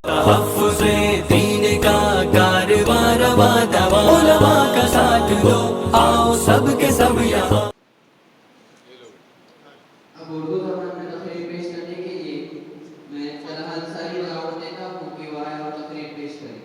تحفظ دین کا کارواں رواں دواں، علماء کا ساتھ دو، آؤ سب کے سب یہاں۔ اب اردو زبان میں تقریر پیش کرنے کے لیے میں طلحہ انصاری کو دعوت دیتا ہوں کہ وہ آئے اور تقریر پیش کریں۔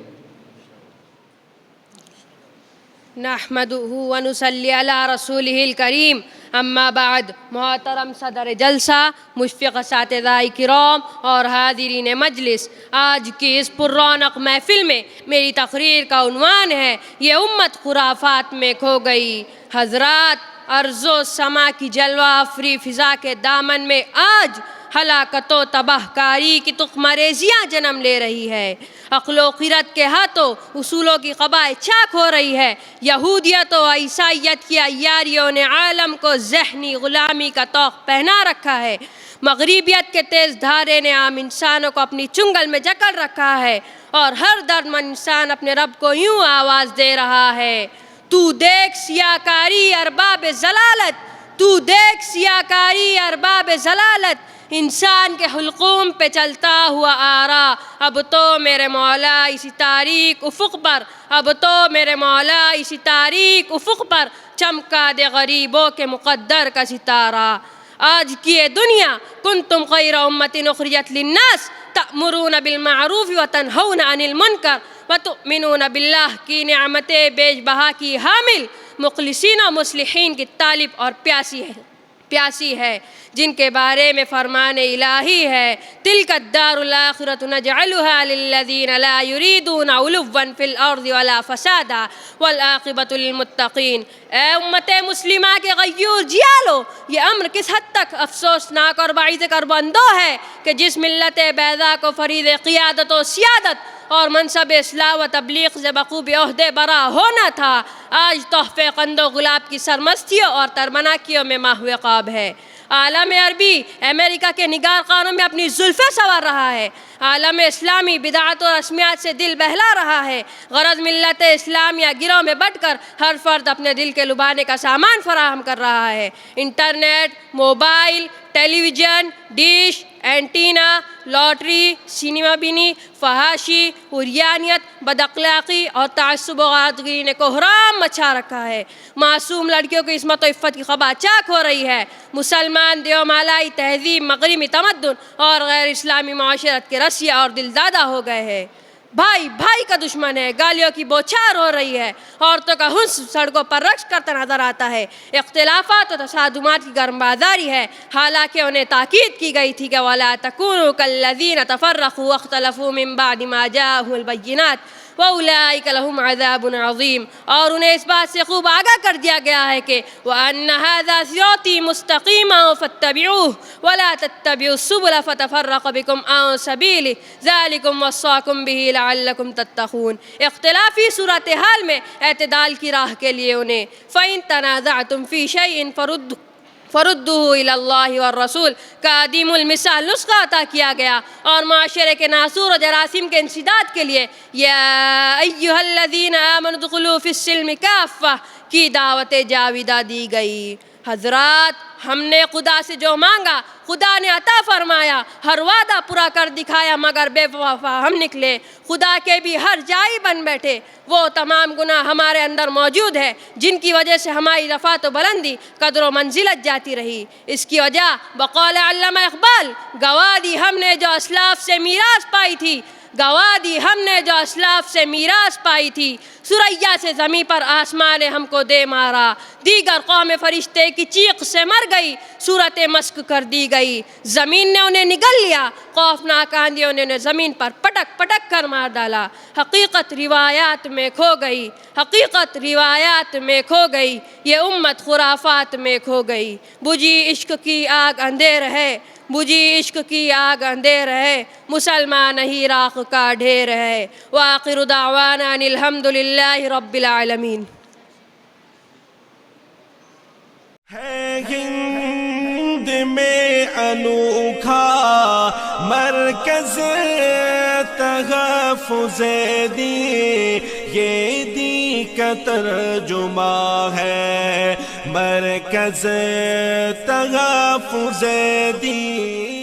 نحمده ونصلی علی رسولہ الکریم، اما بعد۔ محترم صدر جلسہ، مشفق اساتذہ کرام اور حاضرین مجلس، آج کی اس پر رونق محفل میں میری تقریر کا عنوان ہے یہ امت خرافات میں کھو گئی۔ حضرات، ارض و سما کی جلوہ آفری فضا کے دامن میں آج ہلاکت و تباہ کاری کی تخمہ ریزیاں جنم لے رہی ہے۔ عقل و خیرت کے ہاتھوں اصولوں کی قبائے چاک ہو رہی ہے۔ یہودیت و عیسائیت کی عیاریوں نے عالم کو ذہنی غلامی کا طوق پہنا رکھا ہے۔ مغربیت کے تیز دھارے نے عام انسانوں کو اپنی چنگل میں جکڑ رکھا ہے اور ہر دردمند انسان اپنے رب کو یوں آواز دے رہا ہے: تو دیکھ سیاکاری ارباب ضلالت، تو دیکھ سیاکاری ارباب ضلالت، انسان کے حلقوم پہ چلتا ہوا آ رہا۔ اب تو میرے مولا اسی تاریک افق پر، اب تو میرے مولا اسی تاریک افق پر چمکا دے غریبوں کے مقدر کا ستارہ۔ آج کی یہ دنیا، کنتم خیر امت اخرجت للناس تأمرون بالمعروف وتنہون عن المنکر وتؤمنون باللہ کی نعمت بیش بہا کی حامل مخلصین و مصلحین کی طالب اور پیاسی ہے، جن کے بارے میں فرمان الہی ہے: تلک الدار الآخرۃ نجعلها للذین لا یریدون علوا فی الارض ولا فسادا والعاقبۃ للمتقین۔ اے امت مسلمہ کے غیور جیالو، یہ امر کس حد تک افسوسناک اور باعث کرب اندوہ ہے کہ جس ملت بیضا کو فریض قیادت و سیادت اور منصب اصلاح و تبلیغ سے بخوبی عہدے برا ہونا تھا، آج تحفے قند و گلاب کی سرمستیوں اور تربناکیوں میں محو خواب ہے۔ عالم عربی امریکہ کے نگار خانوں میں اپنی زلفیں سنوار رہا ہے۔ عالم اسلامی بدعت و رسمیات سے دل بہلا رہا ہے۔ غرض ملت اسلامیہ گروہ میں بٹ کر ہر فرد اپنے دل کے لبانے کا سامان فراہم کر رہا ہے۔ Internet, mobile, television, dish, antenna, lottery, cinema بینی، فحاشی، عریانیت، بد اخلاقی اور تعصب و غارتگری نے کوہرام مچا رکھا ہے۔ معصوم لڑکیوں کی عصمت و عفت کی خبا چاک ہو رہی ہے۔ مسلمان دیومالائی تہذیب، مغربی تمدن اور غیر اسلامی معاشرت کے رسیہ اور دلدادہ ہو گئے ہیں۔ بھائی بھائی کا دشمن ہے، گالیوں کی بوچھار ہو رہی ہے، عورتوں کا حسن سڑکوں پر رقص کرتا نظر آتا ہے، اختلافات و تصادمات کی گرم بازاری ہے، حالانکہ انہیں تاکید کی گئی تھی کہ وَلَا تَكُونُوا كَالَّذِينَ تَفَرَّقُوا وَاخْتَلَفُوا مِن بَعْدِ مَا جَاءَهُمُ الْبَيِّنَاتُ وَأُولَٰئِكَ لَهُمْ عَذَابٌ عَظِيمٌ، اور انہیں اس بات سے خوب آگاہ کر دیا گیا ہے کہ وَأَنَّ هَٰذَا صِرَاطِي مُسْتَقِيمًا فَاتَّبِعُوهُ وَلَا تَتَّبِعُوا السُّبُلَ فَتَفَرَّقَ بِكُمْ عَن سَبِيلِهِ ذَٰلِكُمْ وَصَّاكُمْ بِهِ لَعَلَّكُمْ تَتَّقُونَ۔ اختلافی صورتحال میں اعتدال کی راہ کے لیے انہیں فَإِن تَنَازَعْتُمْ فِي شَيْءٍ فَرُدُّوهُ إِلَى اللَّهِ وَالرَّسُولِ کا عدیم المثال نسخہ عطا کیا گیا، اور معاشرے کے ناصور و جراثیم کے انسداد کے لیے یا ایھا الذین آمنوا ادخلوا فی السلم کافہ کی دعوت جاویدہ دی گئی۔ حضرات، ہم نے خدا سے جو مانگا خدا نے عطا فرمایا، ہر وعدہ پورا کر دکھایا، مگر بے وفا ہم نکلے، خدا کے بھی ہر جائی بن بیٹھے۔ وہ تمام گناہ ہمارے اندر موجود ہے جن کی وجہ سے ہماری رفعت و بلندی، قدر و منزلت جاتی رہی۔ اس کی وجہ بقول علامہ اقبال، گواہ دی ہم نے جو اسلاف سے میراث پائی تھی، گواہ دی ہم نے جو اسلاف سے میراث پائی تھی، ثریا سے زمیں پر آسمان نے ہم کو دے مارا، دیگر قوم فرشتے کی چیخ سے مر گئی، صورت مسک کر دی گئی، زمین نے انہیں نگل لیا، خوفناک آندھیوں نے انہیں زمین پر پٹک پٹک کر مار ڈالا۔ حقیقت روایات میں کھو گئی، حقیقت روایات میں کھو گئی، یہ امت خرافات میں کھو گئی۔ بجھی عشق کی آگ اندھیر ہے، بجھی عشق کی آگ اندھیر ہے، مسلمان ہی راکھ کا ڈھیر ہے۔ وآخر دعوانا ان الحمدللہ رب العالمین۔ ہے ہند میں انوکھا مرکز تحفظ دین، یہ دین کا ترجمہ ہے مرکز تحفظ دین۔